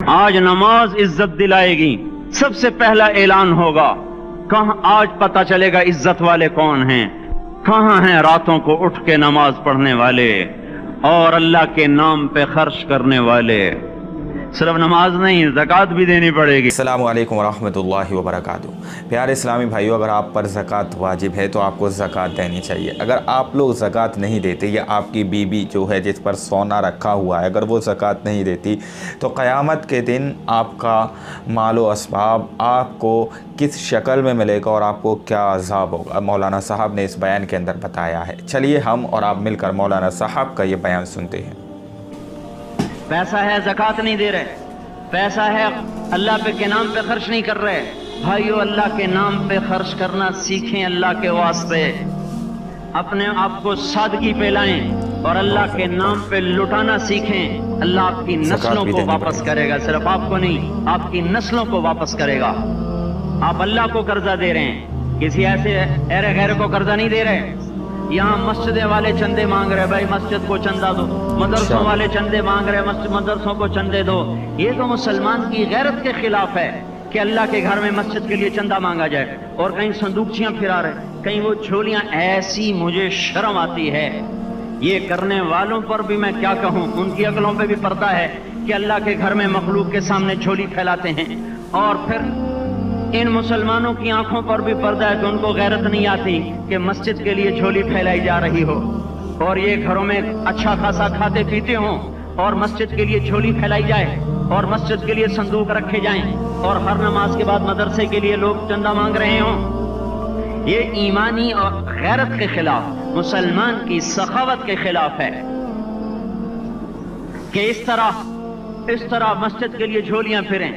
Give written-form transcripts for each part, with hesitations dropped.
آج نماز عزت دلائے گی. سب سے پہلا اعلان ہوگا. کہاں آج پتہ چلے گا عزت والے کون ہیں. کہاں ہیں راتوں کو اٹھ کے نماز پڑھنے والے اور اللہ کے نام پہ خرچ کرنے والے. صرف نماز نہیں، زکوٰۃ بھی دینی پڑے گی. السلام علیکم ورحمۃ اللہ وبرکاتہ. پیارے اسلامی بھائیو، اگر آپ پر زکوٰۃ واجب ہے تو آپ کو زکوٰۃ دینی چاہیے. اگر آپ لوگ زکوٰۃ نہیں دیتے یا آپ کی بیوی جو ہے جس پر سونا رکھا ہوا ہے اگر وہ زکوٰۃ نہیں دیتی تو قیامت کے دن آپ کا مال و اسباب آپ کو کس شکل میں ملے گا اور آپ کو کیا عذاب ہوگا، مولانا صاحب نے اس بیان کے اندر بتایا ہے. چلیے ہم اور آپ مل کر مولانا صاحب کا یہ بیان سنتے ہیں. پیسہ ہے زکوٰۃ نہیں دے رہے، پیسہ ہے اللہ کے نام پہ خرچ نہیں کر رہے. بھائیو، اللہ کے نام پہ خرچ کرنا سیکھیں. اللہ کے واسطے اپنے آپ کو سادگی پہ لائیں اور اللہ کے نام پہ لٹانا سیکھیں. اللہ آپ کی نسلوں کو واپس کرے گا، صرف آپ کو نہیں، آپ کی نسلوں کو واپس کرے گا. آپ اللہ کو قرضہ دے رہے ہیں، کسی ایسے ایرے غیر کو قرضہ نہیں دے رہے. یہاں مسجدیں والے چندے مانگ رہے، بھائی مسجد کو چندہ دو. مدرسوں والے چندے مانگ رہے، مدرسوں کو چندے دو. یہ تو مسلمان کی غیرت کے خلاف ہے کہ اللہ کے گھر میں مسجد کے لیے چندہ مانگا جائے اور کہیں صندوقچیاں پھرا رہے، کہیں وہ جھولیاں. ایسی مجھے شرم آتی ہے. یہ کرنے والوں پر بھی میں کیا کہوں، ان کی عقلوں پہ بھی پردہ ہے کہ اللہ کے گھر میں مخلوق کے سامنے جھولی پھیلاتے ہیں. اور پھر ان مسلمانوں کی آنکھوں پر بھی پردہ ہے کہ ان کو غیرت نہیں آتی کہ مسجد کے لیے جھولی پھیلائی جا رہی ہو اور یہ گھروں میں اچھا خاصا کھاتے پیتے ہوں اور مسجد کے لیے جھولی پھیلائی جائے اور مسجد کے لیے صندوق رکھے جائیں اور ہر نماز کے بعد مدرسے کے لیے لوگ چندہ مانگ رہے ہوں. یہ ایمانی اور غیرت کے خلاف، مسلمان کی سخاوت کے خلاف ہے کہ اس طرح مسجد کے لیے جھولیاں پھریں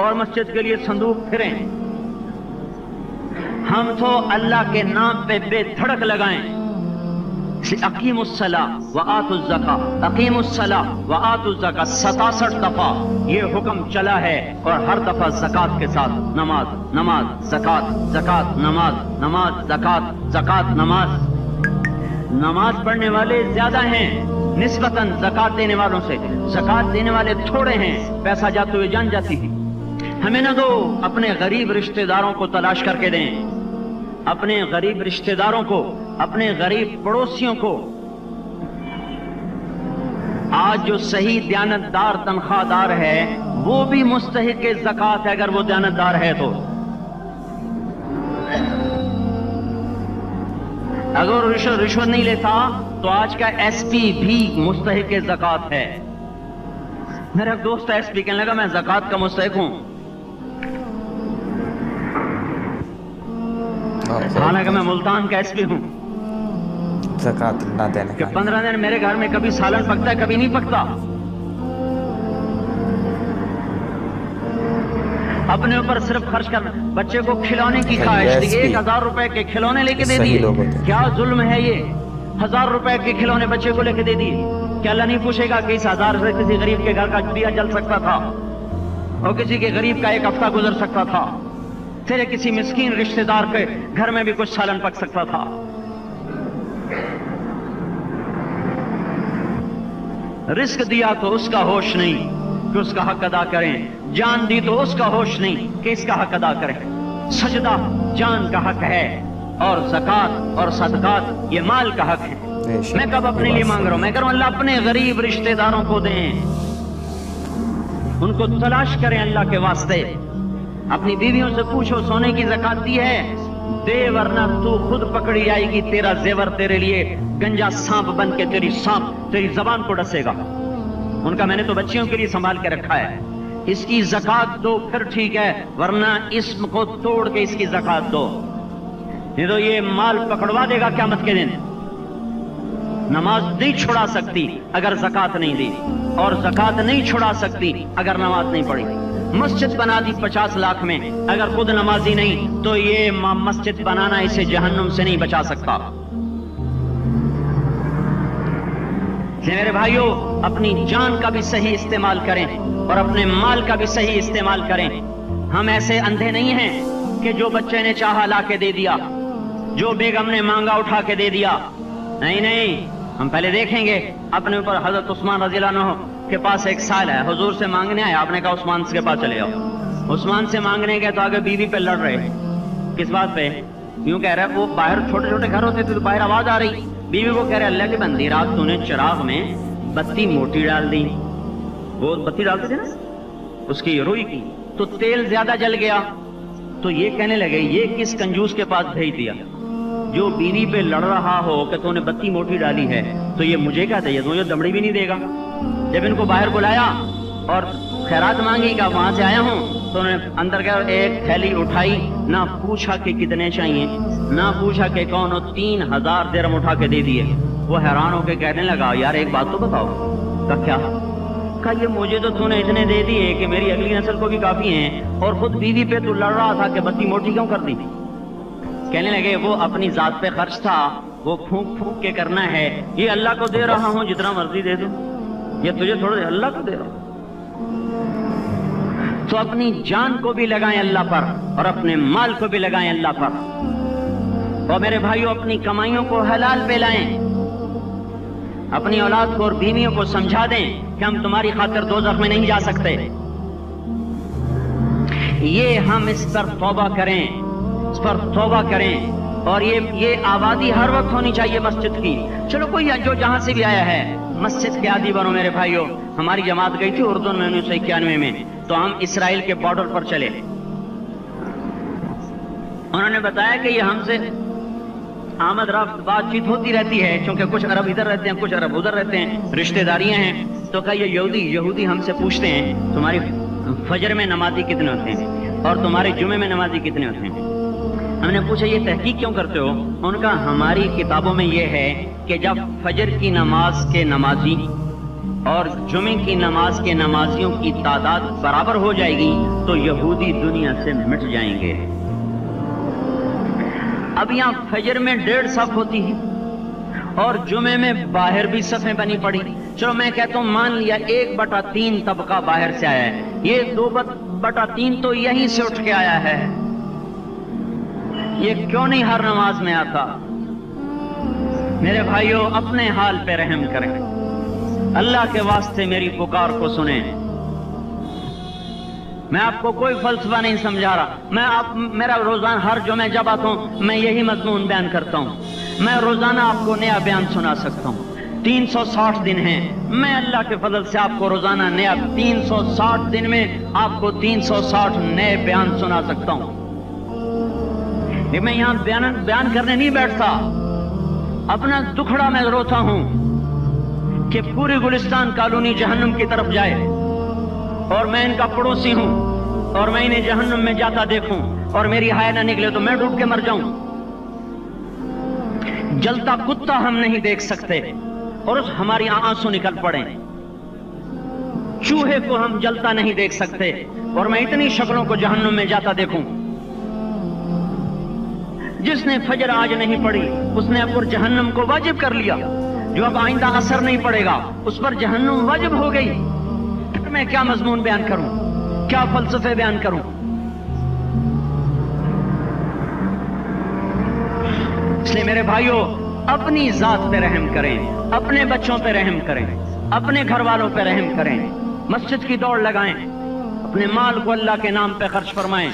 اور مسجد کے لیے صندوق پھریں. ہم تو اللہ کے نام پہ بے دھڑک لگائیں. اقیم الصلاۃ وآتوا الزکاۃ، اقیم الصلاۃ وآتوا الزکاۃ 67 دفعہ یہ حکم چلا ہے اور ہر دفعہ زکوٰۃ کے ساتھ نماز، نماز زکوٰۃ، زکوٰۃ نماز، نماز زکوٰۃ، زکوٰۃ نماز. نماز پڑھنے والے زیادہ ہیں نسبتاً زکوٰۃ دینے والوں سے. زکوٰۃ دینے والے تھوڑے ہیں، پیسہ جاتے ہوئے جان جاتی ہے. ہمیں نہ دو، اپنے غریب رشتہ داروں کو تلاش کر کے دیں، اپنے غریب رشتہ داروں کو، اپنے غریب پڑوسیوں کو. آج جو صحیح دیانتدار تنخواہ دار ہے وہ بھی مستحق زکوٰۃ ہے اگر وہ دیانتدار ہے تو. اگر رشوت نہیں لیتا تو آج کا ایس پی بھی مستحق زکوٰۃ ہے. میرا ایک دوست ایس پی کہنے لگا میں زکوٰۃ کا مستحق ہوں، حالانکہ میں ملتان کا ایس پی ہوں. زکوٰۃ نہ دینے کہ 15 دن میرے گھر میں کبھی سالن پکتا ہے کبھی نہیں پکتا. اپنے اوپر صرف خرچ کرنا. بچے کو کھلونے کی خواہش تھی، 1000 روپے کے کھلونے لے کے دے دیے. کیا ظلم ہے یہ؟ 1000 روپے کے کھلونے بچے کو لے کے دے دیے. کہ اللہ نہیں پوچھے گا کہ اس 1000 سے کسی غریب کے گھر کا دیا جل سکتا تھا اور کسی کے غریب کا ایک ہفتہ گزر سکتا تھا، تیرے کسی مسکین رشتہ دار کے گھر میں بھی کچھ سالن پک سکتا تھا. رزق دیا تو اس کا ہوش نہیں کہ اس کا حق ادا کریں، جان دی تو اس کا ہوش نہیں کہ اس کا حق ادا کریں. سجدہ جان کا حق ہے اور زکوٰۃ اور صدقات یہ مال کا حق ہے. میں کب اپنے لیے مانگ رہا ہوں؟ میں کہہ رہا ہوں اللہ اپنے غریب رشتہ داروں کو دیں، ان کو تلاش کریں اللہ کے واسطے. اپنی بیویوں سے پوچھو سونے کی زکوٰۃ دی ہے؟ دے ورنہ تو خود پکڑی آئے گی. تیرا زیور تیرے لیے گنجا سانپ بن کے تیری زبان کو ڈسے گا. ان کا میں نے تو بچیوں کے لیے سنبھال کے رکھا ہے. اس کی زکوٰۃ دو پھر ٹھیک ہے، ورنہ اسم کو توڑ کے اس کی زکوٰۃ دو، نہیں تو یہ مال پکڑوا دے گا قیامت کے دن. نماز نہیں چھڑا سکتی اگر زکوٰۃ نہیں دی، اور زکوٰۃ نہیں چھڑا سکتی اگر نماز نہیں پڑھی. مسجد بنا دی 50 لاکھ میں، اگر خود نمازی نہیں تو یہ مسجد بنانا اسے جہنم سے نہیں بچا سکتا. میرے بھائیوں، اپنی جان کا بھی صحیح استعمال کریں اور اپنے مال کا بھی صحیح استعمال کریں. ہم ایسے اندھے نہیں ہیں کہ جو بچے نے چاہا لا کے دے دیا، جو بیگم نے مانگا اٹھا کے دے دیا. نہیں، ہم پہلے دیکھیں گے اپنے اوپر حضرت عثمان رضی اللہ عنہ کے پاس ایک سائل ہے، حضور سے مانگنے آیا، آپ نے کہا عثمان کے پاس چلے جاؤ۔ عثمان سے مانگنے گئے تو آگے بیوی پہ لڑ رہے، کس بات پہ؟ یوں کہہ رہے وہ باہر چھوٹے چھوٹے گھر ہوتے تھے تو باہر آواز آ رہی، بیوی کو کہہ رہے اللہ کی بندی رات تو نے چراغ میں بتی موٹی ڈال دی، وہ بتی ڈالتے تھے نا اس کی روئی کی، تو تیل زیادہ جل گیا، تو یہ کہنے لگے یہ کس کنجوس کے پاس بھیج دیا جو بیوی پہ لڑ رہا ہو کہ تو نے بتی موٹی ڈالی ہے تو یہ مجھے کیا دے، تو یہ دمڑی بھی نہیں دے گا۔ جب ان کو باہر بلایا اور خیرات مانگی کہ وہاں سے آیا ہوں، تو انہوں نے اندر گیا، ایک تھیلی اٹھائی، نہ پوچھا کہ کتنے چاہیے، نہ پوچھا کہ کون ہو، 3000 درہم اٹھا کے دے دیے۔ وہ حیران ہو کے کہنے لگا یار ایک بات تو بتاؤ، کہا کیا؟ کہا یہ مجھے تو نے اتنے دے دیے کہ میری اگلی نسل کو بھی کافی ہیں، اور خود بیوی پہ تو لڑ رہا تھا کہ بتی موٹی کیوں کر دی؟ کہنے لگے وہ اپنی ذات پہ خرچ تھا، وہ پھونک پھونک کے کرنا ہے، یہ اللہ کو دے رہا ہوں جتنا مرضی دے دوں، یہ تجھے تھوڑا دے، اللہ کو دے رہا ہوں۔ تو اپنی جان کو بھی لگائیں اللہ پر اور اپنے مال کو بھی لگائیں اللہ پر، اور میرے بھائیوں اپنی کمائیوں کو حلال پہ لائیں، اپنی اولاد کو اور بیویوں کو سمجھا دیں کہ ہم تمہاری خاطر دوزخ میں نہیں جا سکتے۔ یہ ہم اس پر توبہ کریں، اس پر توبہ کریں، اور یہ آبادی ہر وقت ہونی چاہیے مسجد کی۔ چلو کوئی جو جہاں سے بھی آیا ہے مسجد کے عادی بنو میرے بھائیوں۔ ہماری جماعت گئی تھی اردن میں 1991 میں، تو ہم اسرائیل کے بارڈر پر چلے، انہوں نے بتایا کہ یہ ہم سے آمد رفت بات چیت ہوتی رہتی ہے، چونکہ کچھ عرب ادھر رہتے ہیں کچھ عرب ادھر رہتے ہیں، رشتہ داریاں ہیں۔ تو کہا یہ یہودی ہم سے پوچھتے ہیں تمہاری فجر میں نمازی کتنے ہوتے ہیں اور تمہارے جمعے میں نمازی کتنے ہوتے ہیں؟ ہم نے پوچھا یہ تحقیق کیوں کرتے ہو؟ ان کا ہماری کتابوں میں یہ ہے کہ جب فجر کی نماز کے نمازی اور جمعے کی نماز کے نمازیوں کی تعداد برابر ہو جائے گی تو یہودی دنیا سے مٹ جائیں گے۔ اب یہاں فجر میں 1.5 صف ہوتی ہے اور جمعے میں باہر بھی صفیں بنی پڑی، چلو میں کہتا ہوں مان لیا 1/3 طبقہ باہر سے آیا ہے، یہ 2/3 تو یہیں سے اٹھ کے آیا ہے، یہ کیوں نہیں ہر نماز میں آتا؟ میرے بھائیوں اپنے حال پہ رحم کریں، اللہ کے واسطے میری پکار کو سنیں۔ میں آپ کو کوئی فلسفہ نہیں سمجھا رہا، میرا روزانہ ہر جمعہ جب آتا ہوں میں یہی مضمون بیان کرتا ہوں، میں روزانہ آپ کو نیا بیان سنا سکتا ہوں۔ 360 دن ہیں، میں اللہ کے فضل سے آپ کو روزانہ نیا 360 دن میں آپ کو 360 نئے بیان سنا سکتا ہوں۔ میں یہاں بیان کرنے نہیں بیٹھتا، اپنا دکھڑا میں روتا ہوں کہ پوری گلستان کالونی جہنم کی طرف جائے اور میں ان کا پڑوسی ہوں اور میں انہیں جہنم میں جاتا دیکھوں اور میری ہائے نہ نکلے تو میں ڈوب کے مر جاؤں۔ جلتا کتا ہم نہیں دیکھ سکتے اور اس ہماری آنسو نکل پڑے، چوہے کو ہم جلتا نہیں دیکھ سکتے اور میں اتنی شکلوں کو جہنم میں جاتا دیکھوں۔ جس نے فجر آج نہیں پڑھی اس نے اب پر جہنم کو واجب کر لیا، جو اب آئندہ اثر نہیں پڑے گا اس پر جہنم واجب ہو گئی۔ میں کیا مضمون بیان کروں، کیا فلسفے بیان کروں؟ اس لیے میرے بھائیوں اپنی ذات پہ رحم کریں، اپنے بچوں پہ رحم کریں، اپنے گھر والوں پہ رحم کریں، مسجد کی دوڑ لگائیں، اپنے مال کو اللہ کے نام پہ خرچ فرمائیں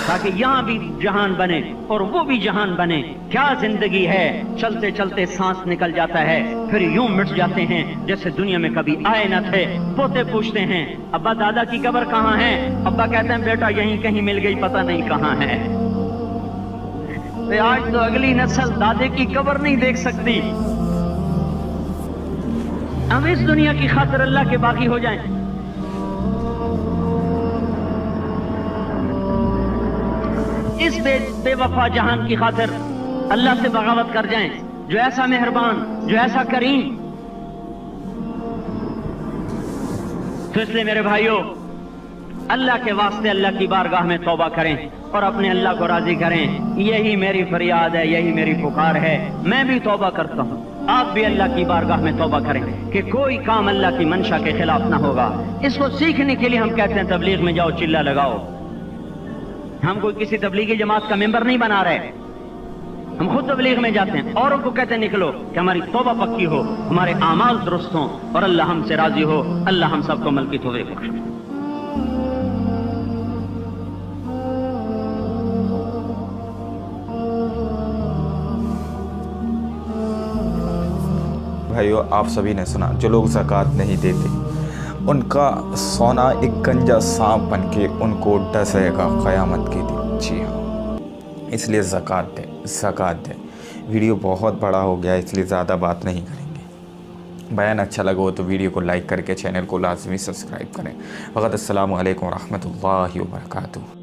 تاکہ یہاں بھی جہان بنے اور وہ بھی جہان بنے۔ کیا زندگی ہے، چلتے چلتے سانس نکل جاتا ہے پھر یوں مٹ جاتے ہیں جیسے دنیا میں کبھی آئے نہ تھے۔ پوتے پوچھتے ہیں ابا دادا کی قبر کہاں ہے؟ ابا کہتے ہیں بیٹا یہیں کہیں مل گئی، پتہ نہیں کہاں ہے۔ آج تو اگلی نسل دادے کی قبر نہیں دیکھ سکتی، ہم اس دنیا کی خاطر اللہ کے باقی ہو جائیں۔ اس بے وفا جہان کی خاطر اللہ سے بغاوت کر جائیں جو ایسا مہربان، جو ایسا کریم۔ تو اس لیے میرے بھائیوں اللہ کے واسطے اللہ کی بارگاہ میں توبہ کریں اور اپنے اللہ کو راضی کریں۔ یہی میری فریاد ہے، یہی میری پکار ہے۔ میں بھی توبہ کرتا ہوں، آپ بھی اللہ کی بارگاہ میں توبہ کریں کہ کوئی کام اللہ کی منشا کے خلاف نہ ہوگا۔ اس کو سیکھنے کے لیے ہم کہتے ہیں تبلیغ میں جاؤ چلہ لگاؤ، ہم کوئی کسی تبلیغی جماعت کا ممبر نہیں بنا رہے، ہم خود تبلیغ میں جاتے ہیں، اوروں کو کہتے ہیں نکلو کہ ہماری توبہ پکی ہو، ہمارے اعمال درست ہوں اور اللہ ہم سے راضی ہو۔ اللہ ہم سب کو عمل کی توفیق بخشے۔ بھائیو، آپ سبھی نے سنا، جو لوگ زکوٰۃ نہیں دیتے ان کا سونا ایک گنجا سانپ بن کے ان کو ڈسے گا قیامت کے دن۔ جی ہاں، اس لیے زکوٰۃ دیں۔ ویڈیو بہت بڑا ہو گیا، اس لیے زیادہ بات نہیں کریں گے۔ بیان اچھا لگا ہو تو ویڈیو کو لائک کر کے چینل کو لازمی سبسکرائب کریں۔ وقت السلام علیکم ورحمۃ اللہ وبرکاتہ۔